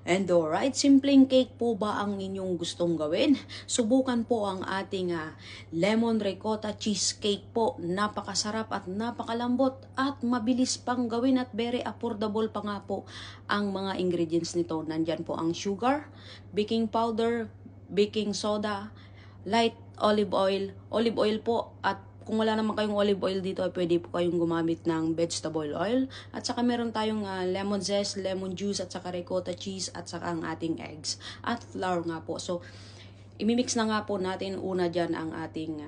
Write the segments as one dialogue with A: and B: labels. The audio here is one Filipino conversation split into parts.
A: And alright, simpleng cake po ba ang inyong gustong gawin? Subukan po ang ating lemon ricotta cheesecake po. Napakasarap at napakalambot at mabilis pang gawin at very affordable pa nga po ang mga ingredients nito. Nandyan po ang sugar, baking powder, baking soda, light olive oil po, at kung wala naman kayong olive oil dito, ay pwede po kayong gumamit ng vegetable oil. At saka meron tayong lemon zest, lemon juice, at saka ricotta cheese, at saka ang ating eggs. At flour nga po. So, imimix na nga po natin una dyan ang ating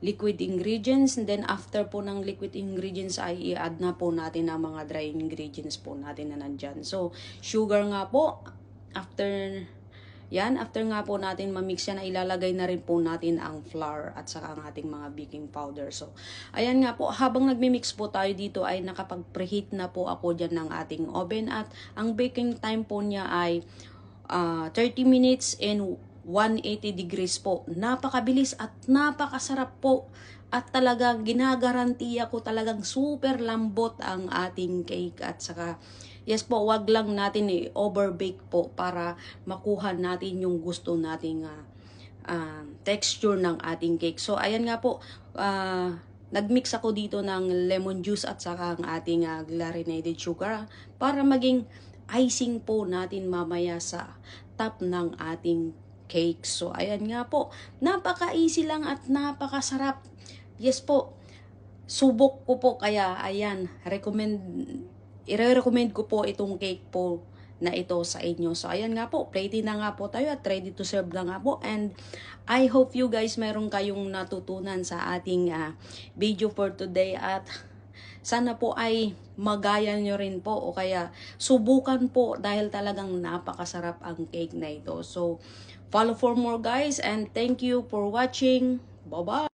A: liquid ingredients. And then, after po ng liquid ingredients, ay i-add na po natin ang mga dry ingredients po natin na nandyan. So, sugar nga po. After nga po natin mamix yan, ilalagay na rin po natin ang flour at saka ang ating mga baking powder. So, ayan nga po, habang nagmi-mix po tayo dito ay nakapag-preheat na po ako dyan ng ating oven, at ang baking time po niya ay 30 minutes and 180 degrees po. Napakabilis at napakasarap po. At talagang ginagarantiya ko talagang super lambot ang ating cake. At saka, yes po, wag lang natin i-overbake po para makuha natin yung gusto nating texture ng ating cake. So, ayan nga po, nagmix ako dito ng lemon juice at saka ang ating granulated sugar para maging icing po natin mamaya sa top ng ating cake. So, ayan nga po, napaka-easy lang at napakasarap. Yes po, subok ko po, kaya ayan, i-recommend ko po itong cake po na ito sa inyo. So, ayan nga po, ready na nga po tayo at ready to serve na nga po. And I hope you guys meron kayong natutunan sa ating video for today, at sana po ay magaya nyo rin po o kaya subukan po dahil talagang napakasarap ang cake na ito. So, follow for more guys, and thank you for watching. Bye-bye!